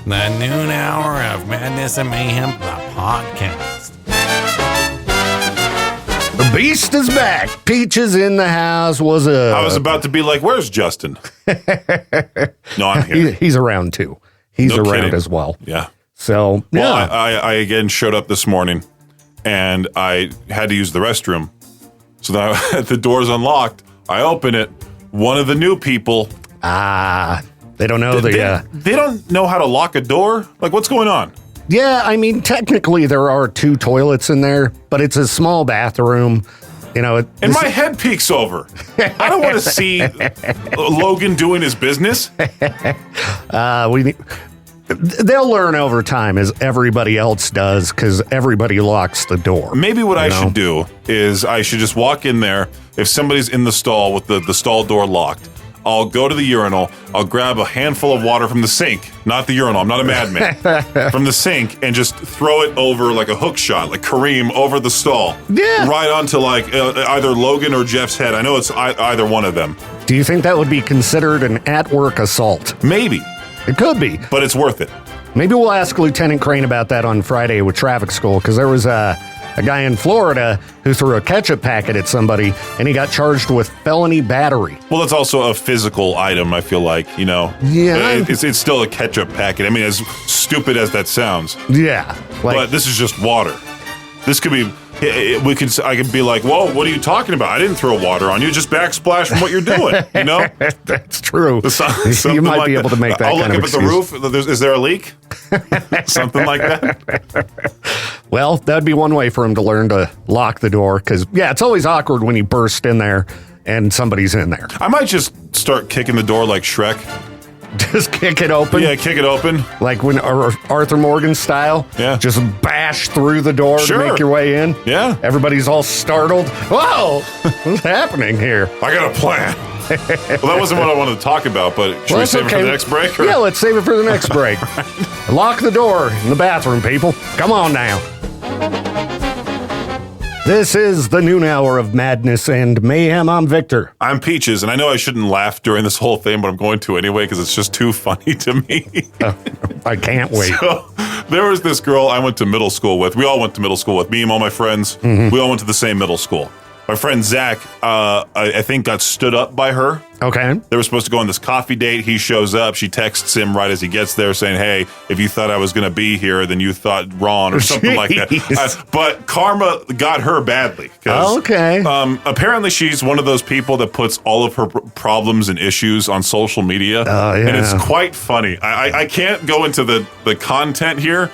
The noon hour of Madness and Mayhem, the podcast. The beast is back. Peach is in the house. I was about to be like, where's Justin? No, I'm here. He's around too. He's No around kidding. as well. Yeah. So, yeah. Well, I again showed up this morning and I had to use the restroom. So then the door's unlocked. I open it. One of the new people. They don't know They don't know how to lock a door? Like, what's going on? Yeah, I mean, technically there are 2 toilets in there, but it's a small bathroom. You know, And my head peeks over. I don't want to see Logan doing his business. They'll learn over time as everybody else does because everybody locks the door. Maybe what I should do is I should just walk in there. If somebody's in the stall with the stall door locked, I'll go to the urinal. I'll grab a handful of water from the sink, not the urinal. I'm not a madman. From the sink and just throw it over like a hook shot, like Kareem over the stall. Yeah. Right onto like either Logan or Jeff's head. I know it's either one of them. Do you think that would be considered an at-work assault? Maybe, It could be. but it's worth it. Maybe we'll ask Lieutenant Crane about that on Friday with traffic school, because there was a guy in Florida who threw a ketchup packet at somebody, and he got charged with felony battery. Well, it's also a physical item, I feel like, you know. Yeah. It's still a ketchup packet. I mean, as stupid as that sounds. Yeah. But this is just water. This could be, I could be like, whoa, what are you talking about? I didn't throw water on you, just backsplash from what you're doing, you know? That's true. You Something might like be able to make that I'll kind look of up at the roof. Is there a leak? Something like that. Well, that'd be one way for him to learn to lock the door, because, yeah, it's always awkward when you burst in there and somebody's in there. I might just start kicking the door like Shrek. Just kick it open. Yeah, kick it open. Like when Arthur Morgan style. Yeah. Just bash through the door Sure. to make your way in. Yeah. Everybody's all startled. Whoa! What's happening here? I got a plan. Well, that wasn't what I wanted to talk about, but should we that's save it for the next break? Or? Yeah, let's save it for the next break. Lock the door in the bathroom, people. Come on now. This is the noon hour of Madness and Mayhem. I'm Victor. I'm Peaches, and I know I shouldn't laugh during this whole thing, but I'm going to anyway because it's just too funny to me. I can't wait. So, there was this girl I went to middle school with. We all went to middle school with. Me and all my friends, Mm-hmm. we all went to the same middle school. My friend Zach, I think, got stood up by her. Okay. They were supposed to go on this coffee date. He shows up. She texts him right as he gets there saying, hey, if you thought I was going to be here, then you thought wrong or something like Jeez. that. But karma got her badly. 'Cause, Okay. apparently, she's one of those people that puts all of her problems and issues on social media. Oh, yeah. And it's quite funny. I can't go into the content here,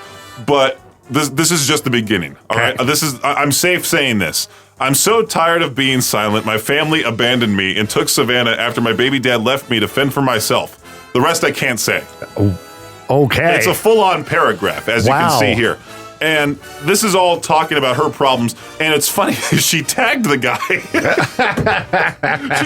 but this is just the beginning. All right. I'm safe saying this. I'm so tired of being silent. My family abandoned me and took Savannah after my baby dad left me to fend for myself. The rest I can't say. Okay. It's a full-on paragraph, as you Wow. can see here. And this is all talking about her problems. And it's funny, she tagged the guy. She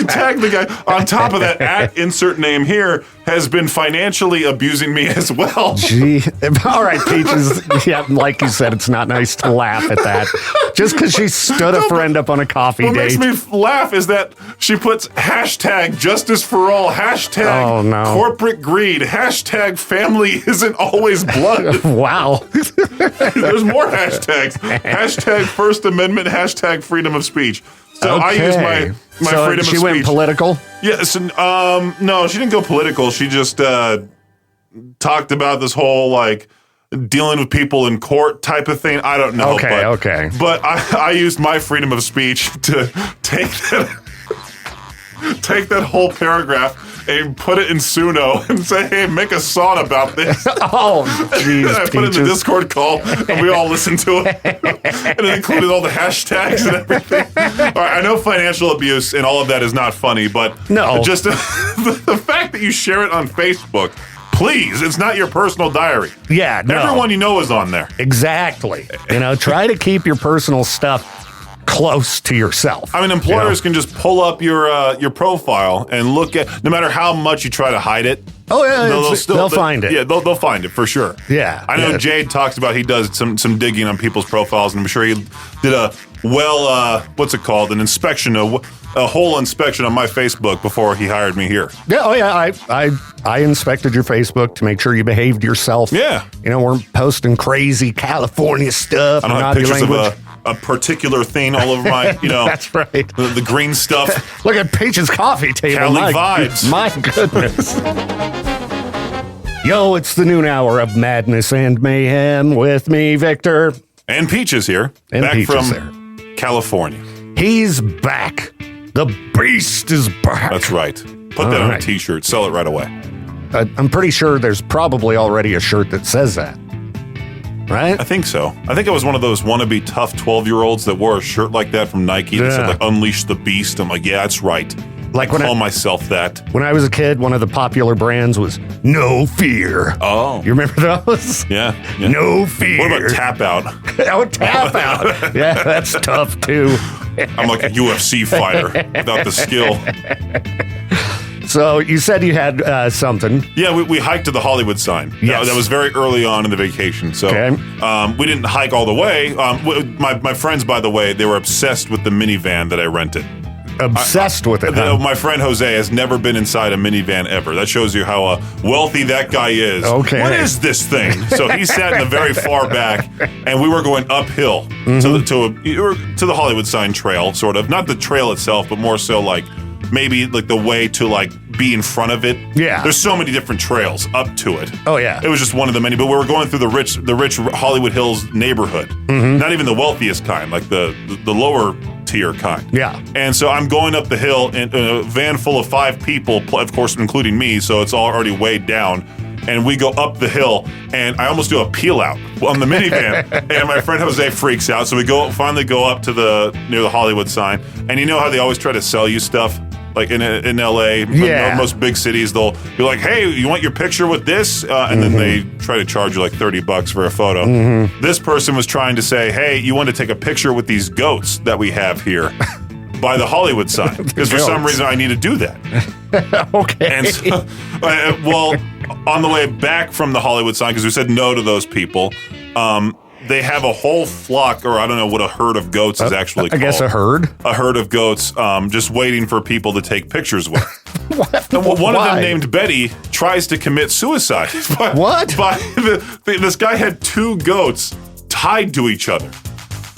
tagged the guy. On top of that, insert name here, has been financially abusing me as well. Gee. All right, Peaches. Yeah, like you said, it's not nice to laugh at that. Just because she stood a friend up on a coffee What date. makes me laugh is that she puts hashtag justice for all, hashtag Oh, no. corporate greed, hashtag family isn't always blood. Wow. There's more hashtags. Hashtag First Amendment, hashtag freedom of speech. So I use my So freedom of she speech. went political? Yes. No, she didn't go political. She just talked about this whole like dealing with people in court type of thing. I don't know. Okay. But I used my freedom of speech to take that whole paragraph and put it in Suno and say, hey, make a song about this. Oh, jeez, And I put it in the Peaches. Discord call, and we all listened to it. And it included all the hashtags and everything. All right, I know financial abuse and all of that is not funny, but No. just the fact that you share it on Facebook, please, it's not your personal diary. Yeah, no. Everyone you know is on there. Exactly. Try to keep your personal stuff close to yourself. I mean, employers can just pull up your profile and look at, no matter how much you try to hide it. Oh, yeah, they'll find it. Yeah, they'll find it for sure. Yeah, I know yeah. Jade talks about he does some digging on people's profiles, and I'm sure he did a what's it called? An inspection, a whole inspection on my Facebook before he hired me here. Yeah, oh yeah, I inspected your Facebook to make sure you behaved yourself. Yeah. You know, we're posting crazy California stuff. I don't have pictures of a particular thing all over my, That's right. the green stuff. Look at Peach's coffee table. Cali vibes. My goodness. Yo, it's the noon hour of Madness and Mayhem with me, Victor. And Peach is here. And back Peach from is there. California. He's back. The beast is back. That's right. Put that on a t-shirt. Sell it right away. I'm pretty sure there's probably already a shirt that says that. Right? I think so. I think I was one of those wannabe tough 12-year-olds that wore a shirt like that from Nike that said, like, Unleash the Beast. I'm like, yeah, that's right. Like I call myself that. When I was a kid, one of the popular brands was No Fear. Oh. You remember those? Yeah. No Fear. What about Tap Out? Oh, Tap Out. Yeah, that's tough, too. I'm like a UFC fighter without the skill. So you said you had something. Yeah, we hiked to the Hollywood sign. Yes. That was very early on in the vacation. So we didn't hike all the way. My friends, by the way, they were obsessed with the minivan that I rented. Obsessed with it, huh? My friend Jose has never been inside a minivan ever. That shows you how wealthy that guy is. Okay. What is this thing? So he sat in the very far back, and we were going uphill to the Hollywood sign trail, sort of. Not the trail itself, but more so like maybe like the way to like be in front of it. Yeah. There's so many different trails up to it. Oh, yeah. It was just one of the many, but we were going through the rich Hollywood Hills neighborhood. Not even the wealthiest kind, like the lower tier kind. Yeah. And so I'm going up the hill in a van full of 5 people, of course, including me, so it's already weighed down. And we go up the hill, and I almost do a peel out on the minivan. And my friend Jose freaks out. So we finally go up to near the Hollywood sign. And you know how they always try to sell you stuff? Like in LA, most big cities, they'll be like, hey, you want your picture with this? And then they try to charge you like $30 for a photo. This person was trying to say, hey, you want to take a picture with these goats that we have here by the Hollywood sign? Because for some reason I need to do that. Okay. And so, on the way back from the Hollywood sign, because we said no to those people, they have a whole flock, or I don't know what a herd of goats is actually called. I guess a herd? A herd of goats just waiting for people to take pictures with. What? One of them named Betty tries to commit suicide. What? This guy had 2 goats tied to each other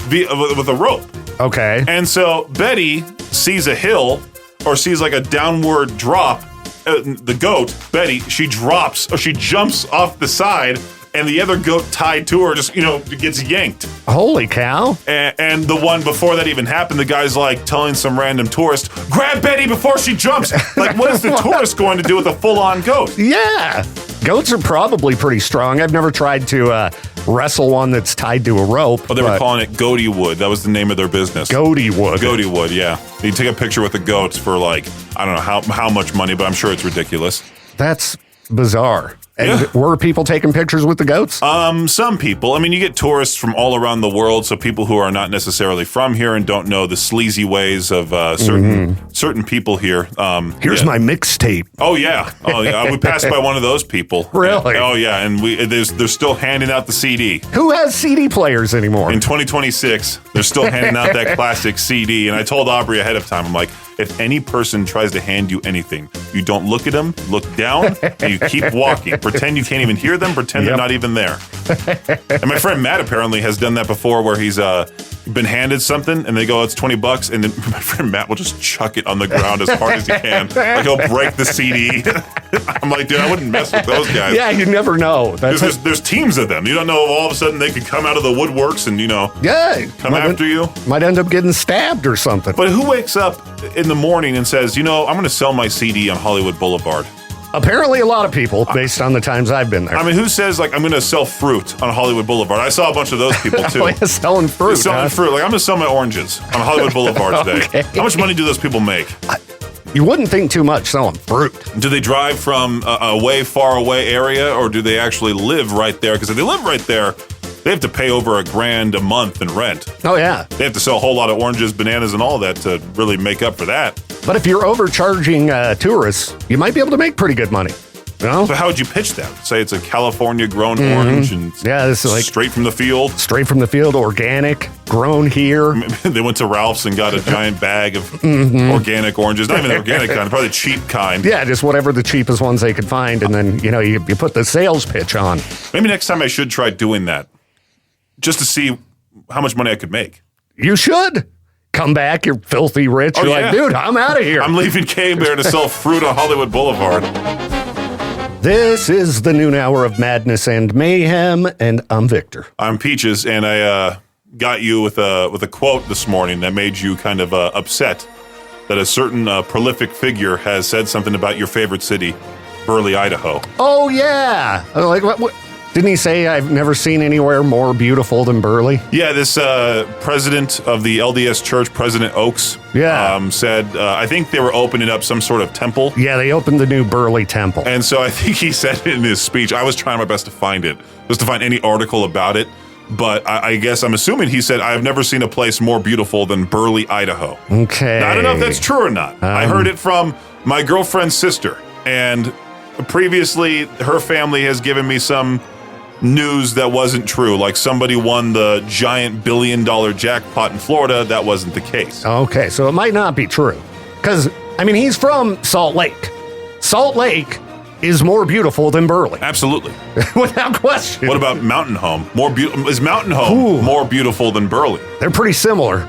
with a rope. Okay. And so Betty sees a hill or sees like a downward drop. The goat, Betty, she jumps off the side, and the other goat tied to her just, gets yanked. Holy cow. And the one before that even happened, the guy's like telling some random tourist, grab Betty before she jumps. Like, what is the tourist going to do with a full-on goat? Yeah. Goats are probably pretty strong. I've never tried to wrestle one that's tied to a rope. Oh, they were calling it goatee wood. That was the name of their business. Goatee wood. Goatee wood, yeah. You take a picture with the goats for like, I don't know how much money, but I'm sure it's ridiculous. That's bizarre. And were people taking pictures with the goats? Some people. I mean, you get tourists from all around the world, so people who are not necessarily from here and don't know the sleazy ways of certain people here. Here's my mixtape. Oh yeah. We passed by one of those people. Really? And they're still handing out the CD. Who has CD players anymore? In 2026, they're still handing out that classic CD. And I told Aubrey ahead of time, I'm like, if any person tries to hand you anything, you don't look at them, look down, and you keep walking. Pretend you can't even hear them, pretend they're not even there. And my friend Matt apparently has done that before, where he's been handed something and they go, it's $20, and then my friend Matt will just chuck it on the ground as hard as he can. Like, he'll break the CD. I'm like, dude, I wouldn't mess with those guys. Yeah, you never know. There's teams of them. You don't know if all of a sudden they could come out of the woodworks and, come after you. Might end up getting stabbed or something. But who wakes up in the morning and says, I'm going to sell my CD on Hollywood Boulevard? Apparently a lot of people, based on the times I've been there. I mean, who says, like, I'm going to sell fruit on Hollywood Boulevard? I saw a bunch of those people, too. Selling fruit, Selling fruit. Like, I'm going to sell my oranges on Hollywood Boulevard today. Okay. How much money do those people make? You wouldn't think too much selling fruit. Do they drive from a way far away area, or do they actually live right there? Because if they live right there, they have to pay over $1,000 a month in rent. Oh, yeah. They have to sell a whole lot of oranges, bananas, and all that to really make up for that. But if you're overcharging tourists, you might be able to make pretty good money. No? So how would you pitch that? Say it's a California grown orange and Yeah, this is like straight from the field. straight from the field, organic, grown here. They went to Ralph's and got a giant bag of organic oranges. Not even the organic kind, probably the cheap kind. Yeah, just whatever the cheapest ones they could find, and then you put the sales pitch on. Maybe next time I should try doing that, just to see how much money I could make. You should come back. You're filthy rich. Oh, You're yeah. like, dude, I'm out of here. I'm leaving K-Bear to sell fruit on Hollywood Boulevard. This is the noon hour of madness and mayhem, and I'm Victor. I'm Peaches, and I got you with a quote this morning that made you kind of upset that a certain prolific figure has said something about your favorite city, Burley, Idaho. Oh yeah, like what? Didn't he say I've never seen anywhere more beautiful than Burley? Yeah, this president of the LDS Church, President Oakes, said I think they were opening up some sort of temple. Yeah, they opened the new Burley Temple. And so I think he said it in his speech. I was trying my best to find it, just to find any article about it. But I guess I'm assuming he said, I've never seen a place more beautiful than Burley, Idaho. Okay. Now, I don't know if that's true or not. I heard it from my girlfriend's sister. And previously, her family has given me some news that wasn't true. Like somebody won the giant $1 billion jackpot in Florida. That wasn't the case. Okay, so it might not be true. Because, I mean, he's from Salt Lake. Salt Lake is more beautiful than Burley. Absolutely. Without question. What about Mountain Home? Is Mountain Home more beautiful than Burley? They're pretty similar.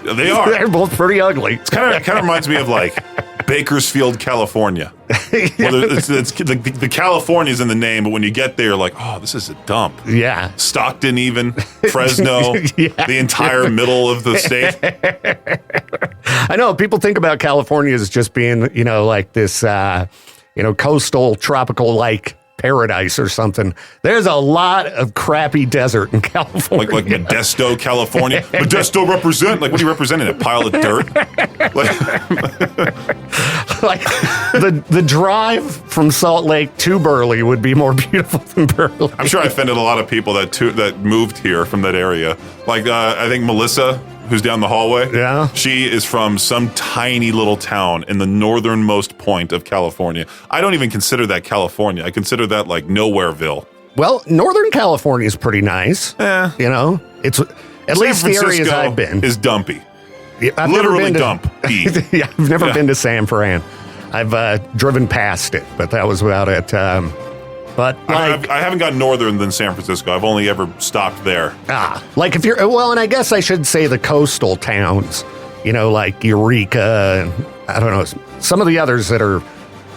They are. They're both pretty ugly. It kind of reminds me of like Bakersfield, California. Well, it's the California's in the name, but when you get there, you're like, oh, this is a dump. Yeah. Stockton, even Fresno, the entire middle of the state. I know people think about California as just being, like this, coastal tropical like paradise or something. There's a lot of crappy desert in California. Like Modesto, California. Modesto represent? Like, what are you representing? A pile of dirt? Like the drive from Salt Lake to Burley would be more beautiful than Burley. I'm sure I offended a lot of people that moved here from that area. Like, I think Melissa, who's down the hallway. Yeah. She is from some tiny little town in the northernmost point of California. I don't even consider that California. I consider that like Nowhereville. Well, Northern California is pretty nice. It's at least the areas I've been. Is dumpy. Yeah, I've Literally never dump. Yeah, I've never been to San Fran. I've driven past it, but that was about it. But like, I haven't gone northern than San Francisco. I've only ever stopped there. Like if you're, well, and I guess I should say the coastal towns, like Eureka, and I don't know, some of the others that are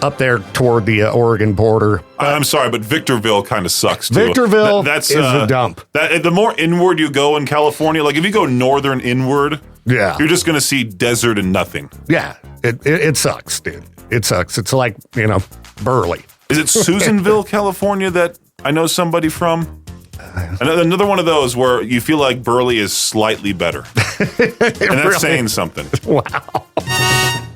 up there toward the Oregon border. I'm sorry, but Victorville kind of sucks too. Victorville is a dump. The more inward you go in California, like if you go northern inward, you're just going to see desert and nothing. Yeah, it sucks, dude. It sucks. It's like, Burley. Is it Susanville, California that I know somebody from? Another one of those where you feel like Burley is slightly better. And that's saying something. Wow.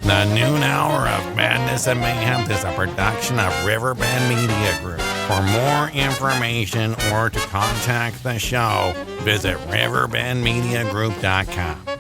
The noon hour of madness and mayhem is a production of Riverbend Media Group. For more information or to contact the show, visit riverbendmediagroup.com.